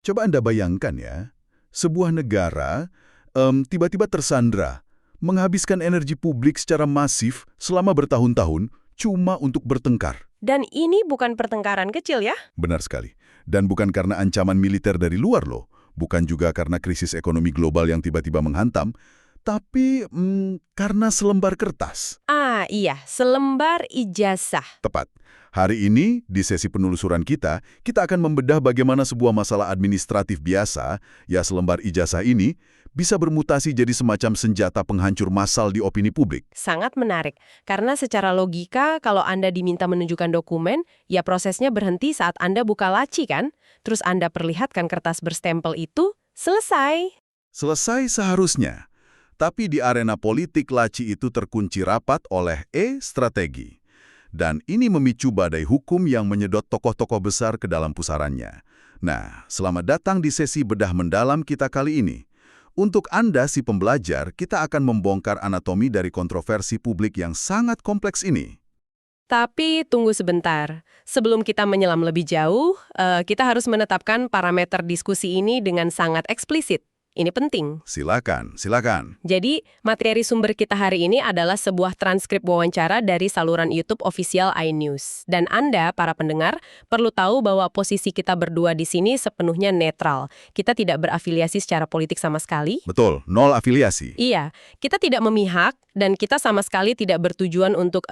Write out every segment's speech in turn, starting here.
Coba Anda bayangkan ya, sebuah negara tiba-tiba tersandra, menghabiskan energi publik secara masif selama bertahun-tahun cuma untuk bertengkar. Dan ini bukan pertengkaran kecil ya? Benar sekali. Dan bukan karena ancaman militer dari luar loh, bukan juga karena krisis ekonomi global yang tiba-tiba menghantam, tapi karena selembar kertas. Ah iya, selembar ijazah. Tepat. Hari ini, di sesi penelusuran kita akan membedah bagaimana sebuah masalah administratif biasa, ya selembar ijazah ini, bisa bermutasi jadi semacam senjata penghancur massal di opini publik. Sangat menarik, karena secara logika kalau Anda diminta menunjukkan dokumen, ya prosesnya berhenti saat Anda buka laci kan? Terus Anda perlihatkan kertas berstempel itu, selesai. Selesai seharusnya. Tapi di arena politik laci itu terkunci rapat oleh strategi. Dan ini memicu badai hukum yang menyedot tokoh-tokoh besar ke dalam pusarannya. Nah, selamat datang di sesi bedah mendalam kita kali ini. Untuk Anda si pembelajar, kita akan membongkar anatomi dari kontroversi publik yang sangat kompleks ini. Tapi tunggu sebentar. Sebelum kita menyelam lebih jauh, kita harus menetapkan parameter diskusi ini dengan sangat eksplisit. Ini penting. Silakan, silakan. Jadi, materi sumber kita hari ini adalah sebuah transkrip wawancara dari saluran YouTube official iNews. Dan Anda, para pendengar, perlu tahu bahwa posisi kita berdua di sini sepenuhnya netral. Kita tidak berafiliasi secara politik sama sekali. Betul, nol afiliasi. Iya, kita tidak memihak dan kita sama sekali tidak bertujuan untuk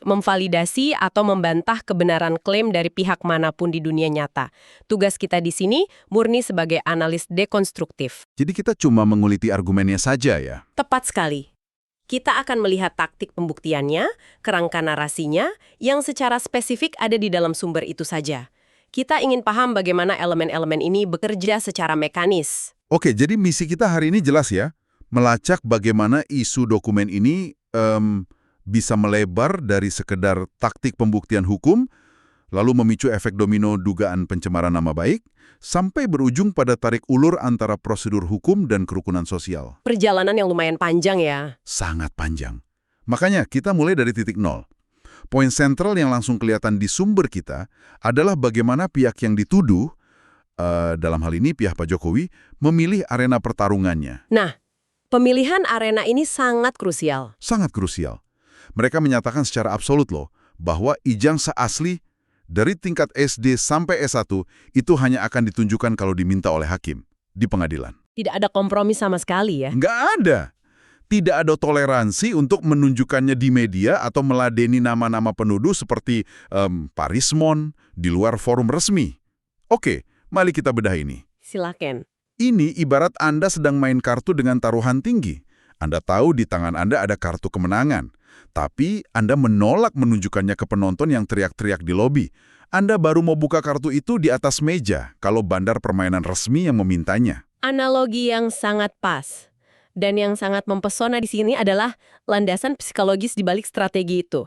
memvalidasi atau membantah kebenaran klaim dari pihak manapun di dunia nyata. Tugas kita di sini murni sebagai analis dekonstruktif. Jadi kita cuma menguliti argumennya saja ya? Tepat sekali. Kita akan melihat taktik pembuktiannya, kerangka narasinya, yang secara spesifik ada di dalam sumber itu saja. Kita ingin paham bagaimana elemen-elemen ini bekerja secara mekanis. Oke, jadi misi kita hari ini jelas ya. Melacak bagaimana isu dokumen ini bisa melebar dari sekedar taktik pembuktian hukum, lalu memicu efek domino dugaan pencemaran nama baik, sampai berujung pada tarik ulur antara prosedur hukum dan kerukunan sosial. Perjalanan yang lumayan panjang ya. Sangat panjang. Makanya kita mulai dari titik nol. Poin sentral yang langsung kelihatan di sumber kita adalah bagaimana pihak yang dituduh, dalam hal ini pihak Pak Jokowi, memilih arena pertarungannya. Nah, pemilihan arena ini sangat krusial. Sangat krusial. Mereka menyatakan secara absolut loh, bahwa ijazah asli dari tingkat SD sampai S1 itu hanya akan ditunjukkan kalau diminta oleh hakim di pengadilan. Tidak ada kompromi sama sekali ya. Nggak ada. Tidak ada toleransi untuk menunjukkannya di media atau meladeni nama-nama penuduh seperti Pak Rismon di luar forum resmi. Oke, mari kita bedah ini. Silakan. Ini ibarat Anda sedang main kartu dengan taruhan tinggi. Anda tahu di tangan Anda ada kartu kemenangan. Tapi Anda menolak menunjukkannya ke penonton yang teriak-teriak di lobi. Anda baru mau buka kartu itu di atas meja kalau bandar permainan resmi yang memintanya. Analogi yang sangat pas. Dan yang sangat mempesona di sini adalah landasan psikologis di balik strategi itu.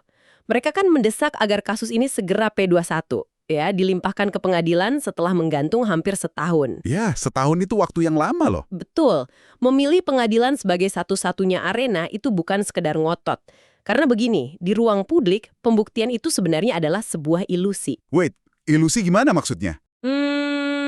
Mereka kan mendesak agar kasus ini segera P21, ya, dilimpahkan ke pengadilan setelah menggantung hampir setahun. Ya, setahun itu waktu yang lama loh. Betul. Memilih pengadilan sebagai satu-satunya arena itu bukan sekedar ngotot. Karena begini, di ruang publik, pembuktian itu sebenarnya adalah sebuah ilusi. Wait, ilusi gimana maksudnya?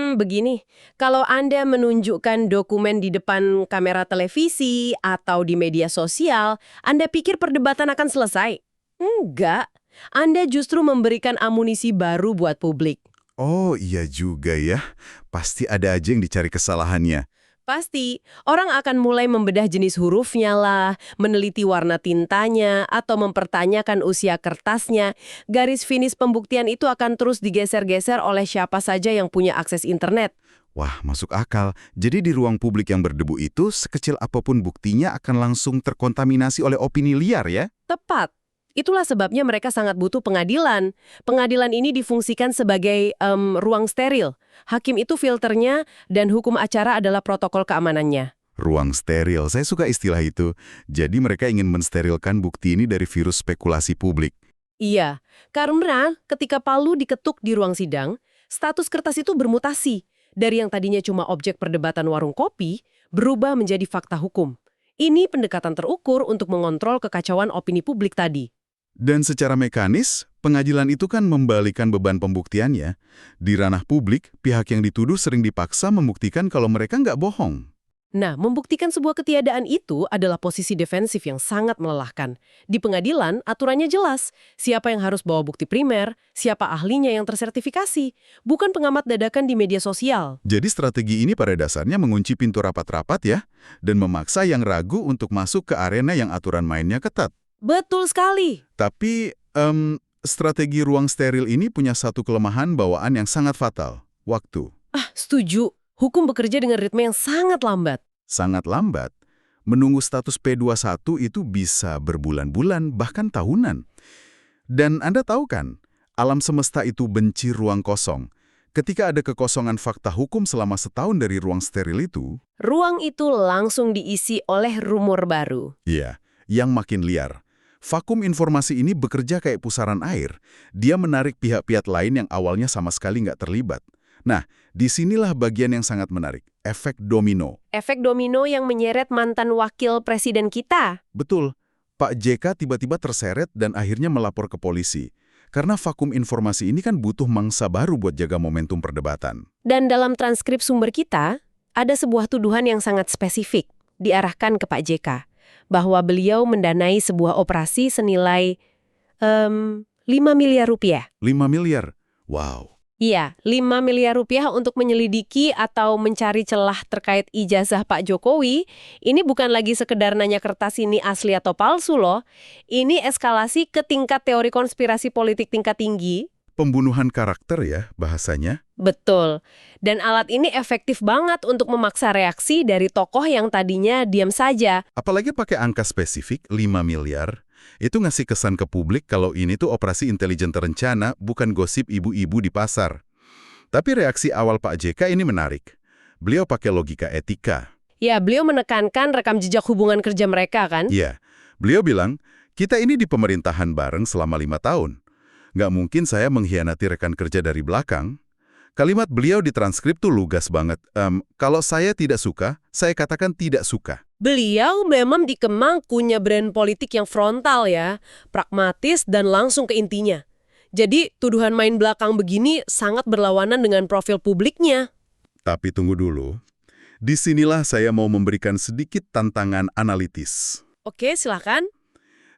Begini. Kalau Anda menunjukkan dokumen di depan kamera televisi atau di media sosial, Anda pikir perdebatan akan selesai? Enggak. Anda justru memberikan amunisi baru buat publik. Oh iya juga ya, pasti ada aja yang dicari kesalahannya. Pasti, orang akan mulai membedah jenis hurufnya lah, meneliti warna tintanya, atau mempertanyakan usia kertasnya. Garis finish pembuktian itu akan terus digeser-geser oleh siapa saja yang punya akses internet. Wah, masuk akal. Jadi di ruang publik yang berdebu itu, sekecil apapun buktinya akan langsung terkontaminasi oleh opini liar ya? Tepat. Itulah sebabnya mereka sangat butuh pengadilan. Pengadilan ini difungsikan sebagai ruang steril. Hakim itu filternya dan hukum acara adalah protokol keamanannya. Ruang steril, saya suka istilah itu. Jadi mereka ingin mensterilkan bukti ini dari virus spekulasi publik. Iya, karena ketika palu diketuk di ruang sidang, status kertas itu bermutasi. Dari yang tadinya cuma objek perdebatan warung kopi, berubah menjadi fakta hukum. Ini pendekatan terukur untuk mengontrol kekacauan opini publik tadi. Dan secara mekanis, pengadilan itu kan membalikan beban pembuktiannya. Di ranah publik, pihak yang dituduh sering dipaksa membuktikan kalau mereka nggak bohong. Nah, membuktikan sebuah ketiadaan itu adalah posisi defensif yang sangat melelahkan. Di pengadilan, aturannya jelas. Siapa yang harus bawa bukti primer, siapa ahlinya yang tersertifikasi, bukan pengamat dadakan di media sosial. Jadi strategi ini pada dasarnya mengunci pintu rapat-rapat ya, dan memaksa yang ragu untuk masuk ke arena yang aturan mainnya ketat. Betul sekali. Tapi, strategi ruang steril ini punya satu kelemahan bawaan yang sangat fatal, waktu. Setuju. Hukum bekerja dengan ritme yang sangat lambat. Sangat lambat. Menunggu status P21 itu bisa berbulan-bulan, bahkan tahunan. Dan Anda tahu kan, alam semesta itu benci ruang kosong. Ketika ada kekosongan fakta hukum selama setahun dari ruang steril itu, Ruang itu langsung diisi oleh rumor baru. ya, yang makin liar. Vakum informasi ini bekerja kayak pusaran air. Dia menarik pihak-pihak lain yang awalnya sama sekali nggak terlibat. Nah, disinilah bagian yang sangat menarik, efek domino. Efek domino yang menyeret mantan wakil presiden kita. Betul, Pak JK tiba-tiba terseret dan akhirnya melapor ke polisi. Karena vakum informasi ini kan butuh mangsa baru buat jaga momentum perdebatan. Dan dalam transkrip sumber kita, ada sebuah tuduhan yang sangat spesifik diarahkan ke Pak JK, bahwa beliau mendanai sebuah operasi senilai 5 miliar rupiah. 5 miliar? Wow. Iya, 5 miliar rupiah untuk menyelidiki atau mencari celah terkait ijazah Pak Jokowi. Ini bukan lagi sekedar nanya kertas ini asli atau palsu loh. Ini eskalasi ke tingkat teori konspirasi politik tingkat tinggi. Pembunuhan karakter ya bahasanya. Betul. Dan alat ini efektif banget untuk memaksa reaksi dari tokoh yang tadinya diam saja. Apalagi pakai angka spesifik, 5 miliar. Itu ngasih kesan ke publik kalau ini tuh operasi intelijen terencana, bukan gosip ibu-ibu di pasar. Tapi reaksi awal Pak JK ini menarik. Beliau pakai logika etika. Ya, beliau menekankan rekam jejak hubungan kerja mereka kan? Iya, beliau bilang, kita ini di pemerintahan bareng selama 5 tahun. Nggak mungkin saya mengkhianati rekan kerja dari belakang. Kalimat beliau di transkrip tuh lugas banget. Kalau saya tidak suka, saya katakan tidak suka. Beliau memang dikemang punya brand politik yang frontal ya, pragmatis dan langsung ke intinya. Jadi tuduhan main belakang begini sangat berlawanan dengan profil publiknya. Tapi tunggu dulu. Disinilah saya mau memberikan sedikit tantangan analitis. Oke, silakan.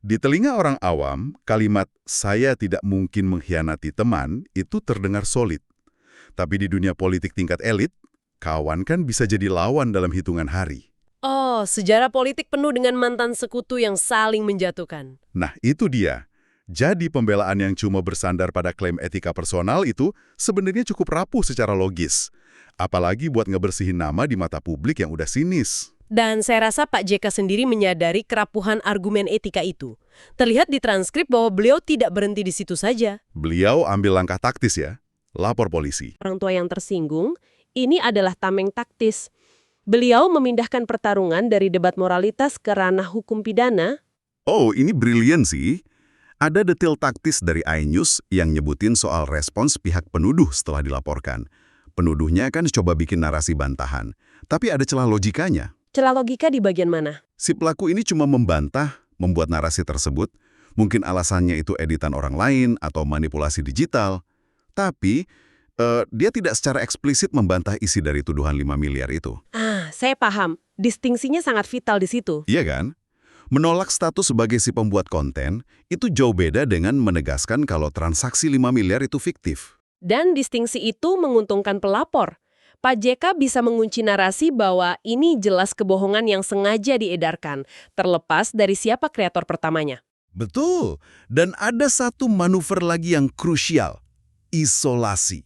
Di telinga orang awam, kalimat "saya tidak mungkin mengkhianati teman" itu terdengar solid. Tapi di dunia politik tingkat elit, kawan kan bisa jadi lawan dalam hitungan hari. Oh, sejarah politik penuh dengan mantan sekutu yang saling menjatuhkan. Nah, itu dia. Jadi pembelaan yang cuma bersandar pada klaim etika personal itu sebenarnya cukup rapuh secara logis. Apalagi buat ngebersihin nama di mata publik yang udah sinis. Dan saya rasa Pak JK sendiri menyadari kerapuhan argumen etika itu. Terlihat di transkrip bahwa beliau tidak berhenti di situ saja. Beliau ambil langkah taktis ya, lapor polisi. Orang tua yang tersinggung, ini adalah tameng taktis. Beliau memindahkan pertarungan dari debat moralitas ke ranah hukum pidana. Oh, ini brilian sih. Ada detail taktis dari iNews yang nyebutin soal respons pihak penuduh setelah dilaporkan. Penuduhnya kan coba bikin narasi bantahan, tapi ada celah logikanya. Celah logika di bagian mana? Si pelaku ini cuma membantah, membuat narasi tersebut. Mungkin alasannya itu editan orang lain atau manipulasi digital. Tapi dia tidak secara eksplisit membantah isi dari tuduhan 5 miliar itu. Saya paham. Distingsinya sangat vital di situ. Iya kan? Menolak status sebagai si pembuat konten itu jauh beda dengan menegaskan kalau transaksi 5 miliar itu fiktif. Dan distingsi itu menguntungkan pelapor. Pak JK bisa mengunci narasi bahwa ini jelas kebohongan yang sengaja diedarkan, terlepas dari siapa kreator pertamanya. Betul. Dan ada satu manuver lagi yang krusial. Isolasi.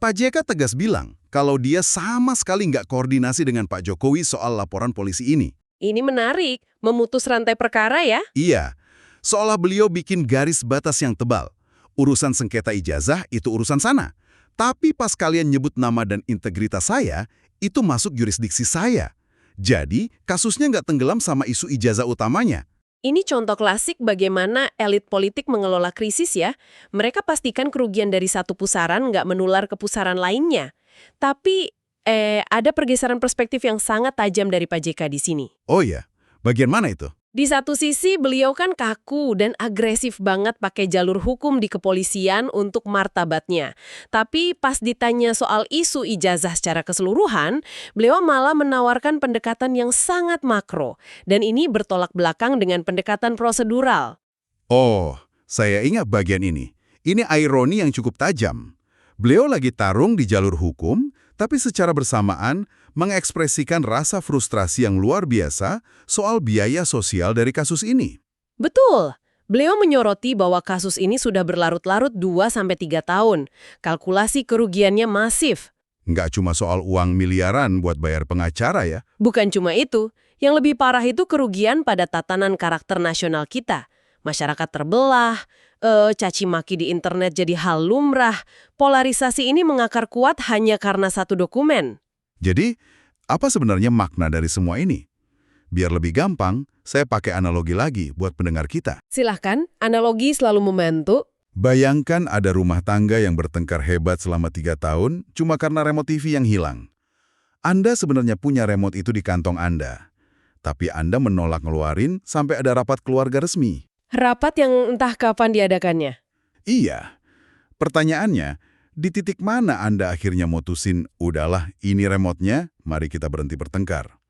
Pak JK tegas bilang kalau dia sama sekali nggak koordinasi dengan Pak Jokowi soal laporan polisi ini. Ini menarik, memutus rantai perkara ya? Iya, seolah beliau bikin garis batas yang tebal. Urusan sengketa ijazah itu urusan sana. Tapi pas kalian nyebut nama dan integritas saya, itu masuk jurisdiksi saya. Jadi, kasusnya nggak tenggelam sama isu ijazah utamanya. Ini contoh klasik bagaimana elit politik mengelola krisis ya. Mereka pastikan kerugian dari satu pusaran nggak menular ke pusaran lainnya. Tapi ada pergeseran perspektif yang sangat tajam dari Pak JK di sini. Oh iya, bagian mana itu? Di satu sisi, beliau kan kaku dan agresif banget pakai jalur hukum di kepolisian untuk martabatnya. Tapi pas ditanya soal isu ijazah secara keseluruhan, beliau malah menawarkan pendekatan yang sangat makro. Dan ini bertolak belakang dengan pendekatan prosedural. Oh, saya ingat bagian ini. Ini ironi yang cukup tajam. Beliau lagi tarung di jalur hukum, tapi secara bersamaan mengekspresikan rasa frustrasi yang luar biasa soal biaya sosial dari kasus ini. Betul. Beliau menyoroti bahwa kasus ini sudah berlarut-larut 2-3 tahun. Kalkulasi kerugiannya masif. Nggak cuma soal uang miliaran buat bayar pengacara ya. Bukan cuma itu, yang lebih parah itu kerugian pada tatanan karakter nasional kita. Masyarakat terbelah, caci maki di internet jadi hal lumrah. Polarisasi ini mengakar kuat hanya karena satu dokumen. Jadi, apa sebenarnya makna dari semua ini? Biar lebih gampang, saya pakai analogi lagi buat pendengar kita. Silahkan, analogi selalu membantu. Bayangkan ada rumah tangga yang bertengkar hebat selama 3 tahun cuma karena remote TV yang hilang. Anda sebenarnya punya remote itu di kantong Anda. Tapi Anda menolak ngeluarin sampai ada rapat keluarga resmi. Rapat yang entah kapan diadakannya. Iya. Pertanyaannya, di titik mana Anda akhirnya mutusin, udahlah ini remote-nya, mari kita berhenti bertengkar.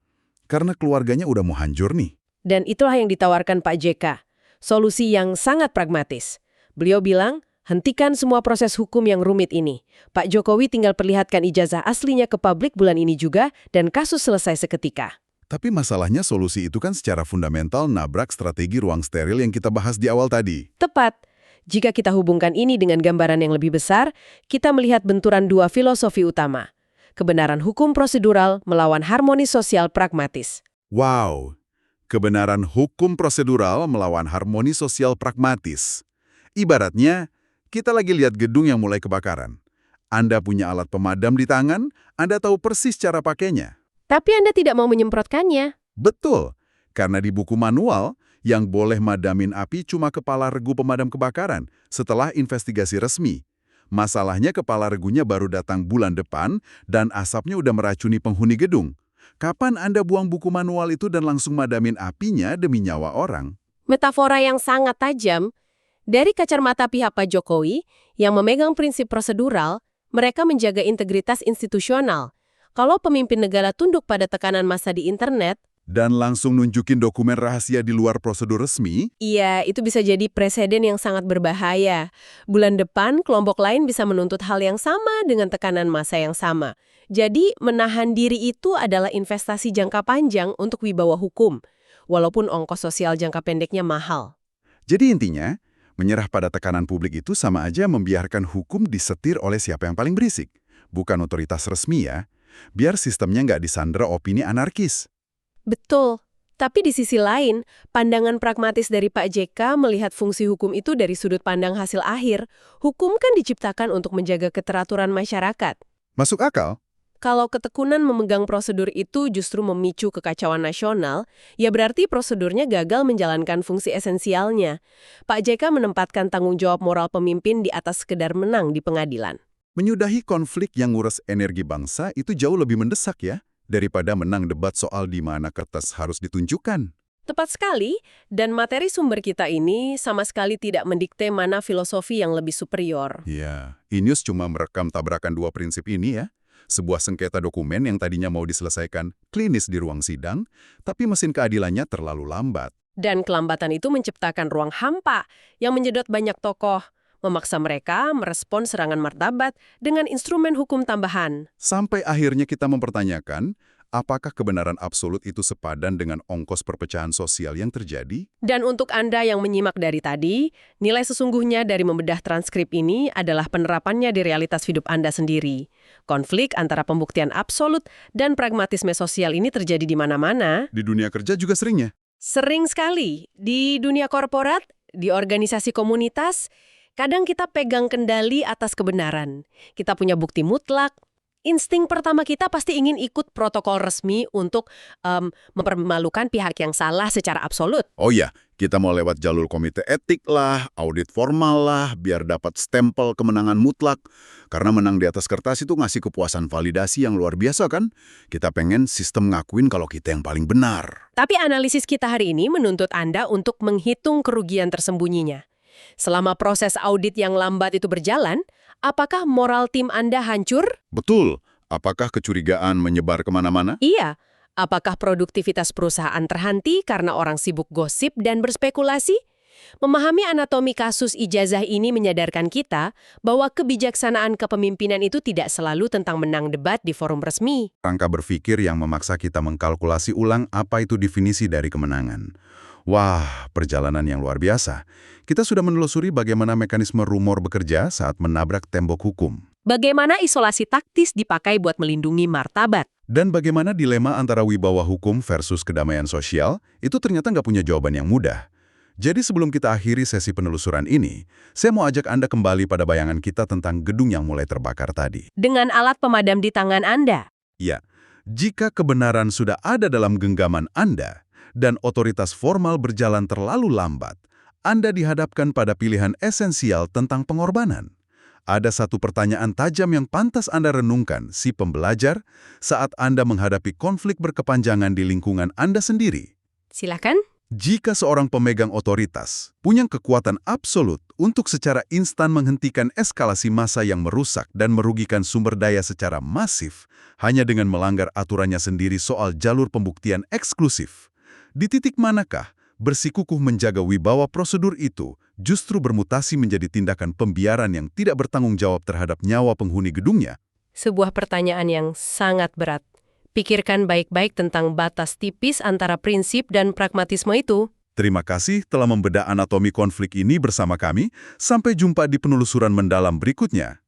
Karena keluarganya udah mau hancur nih. Dan itulah yang ditawarkan Pak JK. Solusi yang sangat pragmatis. Beliau bilang, hentikan semua proses hukum yang rumit ini. Pak Jokowi tinggal perlihatkan ijazah aslinya ke publik bulan ini juga, dan kasus selesai seketika. Tapi masalahnya solusi itu kan secara fundamental nabrak strategi ruang steril yang kita bahas di awal tadi. Tepat. Jika kita hubungkan ini dengan gambaran yang lebih besar, kita melihat benturan dua filosofi utama. Kebenaran hukum prosedural melawan harmoni sosial pragmatis. Wow, kebenaran hukum prosedural melawan harmoni sosial pragmatis. Ibaratnya, kita lagi lihat gedung yang mulai kebakaran. Anda punya alat pemadam di tangan, Anda tahu persis cara pakainya. Tapi Anda tidak mau menyemprotkannya. Betul, karena di buku manual, yang boleh madamin api cuma kepala regu pemadam kebakaran setelah investigasi resmi. Masalahnya kepala regunya baru datang bulan depan dan asapnya udah meracuni penghuni gedung. Kapan Anda buang buku manual itu dan langsung madamin apinya demi nyawa orang? Metafora yang sangat tajam. Dari kacamata pihak Pak Jokowi yang memegang prinsip prosedural, mereka menjaga integritas institusional. Kalau pemimpin negara tunduk pada tekanan massa di internet, Dan langsung nunjukin dokumen rahasia di luar prosedur resmi? iya, itu bisa jadi presiden yang sangat berbahaya. Bulan depan, kelompok lain bisa menuntut hal yang sama dengan tekanan massa yang sama. Jadi, menahan diri itu adalah investasi jangka panjang untuk wibawa hukum, walaupun ongkos sosial jangka pendeknya mahal. Jadi intinya, menyerah pada tekanan publik itu sama aja membiarkan hukum disetir oleh siapa yang paling berisik. Bukan otoritas resmi ya, biar sistemnya nggak disandera opini anarkis. Betul. Tapi di sisi lain, pandangan pragmatis dari Pak JK melihat fungsi hukum itu dari sudut pandang hasil akhir. Hukum kan diciptakan untuk menjaga keteraturan masyarakat. Masuk akal? Kalau ketekunan memegang prosedur itu justru memicu kekacauan nasional, ya berarti prosedurnya gagal menjalankan fungsi esensialnya. Pak JK menempatkan tanggung jawab moral pemimpin di atas sekedar menang di pengadilan. Menyudahi konflik yang ngurus energi bangsa itu jauh lebih mendesak ya, daripada menang debat soal di mana kertas harus ditunjukkan. Tepat sekali, dan materi sumber kita ini sama sekali tidak mendikte mana filosofi yang lebih superior. Ya, Inius cuma merekam tabrakan dua prinsip ini ya. Sebuah sengketa dokumen yang tadinya mau diselesaikan klinis di ruang sidang, tapi mesin keadilannya terlalu lambat. Dan kelambatan itu menciptakan ruang hampa yang menjedot banyak tokoh, memaksa mereka merespon serangan martabat dengan instrumen hukum tambahan. Sampai akhirnya kita mempertanyakan, apakah kebenaran absolut itu sepadan dengan ongkos perpecahan sosial yang terjadi? Dan untuk Anda yang menyimak dari tadi, nilai sesungguhnya dari membedah transkrip ini adalah penerapannya di realitas hidup Anda sendiri. Konflik antara pembuktian absolut dan pragmatisme sosial ini terjadi di mana-mana. Di dunia kerja juga seringnya. Sering sekali. Di dunia korporat, di organisasi komunitas, kadang kita pegang kendali atas kebenaran. Kita punya bukti mutlak, insting pertama kita pasti ingin ikut protokol resmi untuk mempermalukan pihak yang salah secara absolut. Oh iya, kita mau lewat jalur komite etik lah, audit formal lah, biar dapat stempel kemenangan mutlak. Karena menang di atas kertas itu ngasih kepuasan validasi yang luar biasa kan? Kita pengen sistem ngakuin kalau kita yang paling benar. Tapi analisis kita hari ini menuntut Anda untuk menghitung kerugian tersembunyinya. Selama proses audit yang lambat itu berjalan, apakah moral tim Anda hancur? Betul. Apakah kecurigaan menyebar kemana-mana? Iya. Apakah produktivitas perusahaan terhenti karena orang sibuk gosip dan berspekulasi? Memahami anatomi kasus ijazah ini menyadarkan kita bahwa kebijaksanaan kepemimpinan itu tidak selalu tentang menang debat di forum resmi. Rangka berpikir yang memaksa kita mengkalkulasi ulang apa itu definisi dari kemenangan. Wah, perjalanan yang luar biasa. Kita sudah menelusuri bagaimana mekanisme rumor bekerja saat menabrak tembok hukum. Bagaimana isolasi taktis dipakai buat melindungi martabat. Dan bagaimana dilema antara wibawa hukum versus kedamaian sosial itu ternyata nggak punya jawaban yang mudah. Jadi sebelum kita akhiri sesi penelusuran ini, saya mau ajak Anda kembali pada bayangan kita tentang gedung yang mulai terbakar tadi. Dengan alat pemadam di tangan Anda. Ya, jika kebenaran sudah ada dalam genggaman Anda dan otoritas formal berjalan terlalu lambat, Anda dihadapkan pada pilihan esensial tentang pengorbanan. Ada satu pertanyaan tajam yang pantas Anda renungkan, si pembelajar, saat Anda menghadapi konflik berkepanjangan di lingkungan Anda sendiri. Silakan. Jika seorang pemegang otoritas punya kekuatan absolut untuk secara instan menghentikan eskalasi massa yang merusak dan merugikan sumber daya secara masif hanya dengan melanggar aturannya sendiri soal jalur pembuktian eksklusif, di titik manakah bersikukuh menjaga wibawa prosedur itu justru bermutasi menjadi tindakan pembiaran yang tidak bertanggung jawab terhadap nyawa penghuni gedungnya? Sebuah pertanyaan yang sangat berat. Pikirkan baik-baik tentang batas tipis antara prinsip dan pragmatisme itu. Terima kasih telah membedah anatomi konflik ini bersama kami. Sampai jumpa di penelusuran mendalam berikutnya.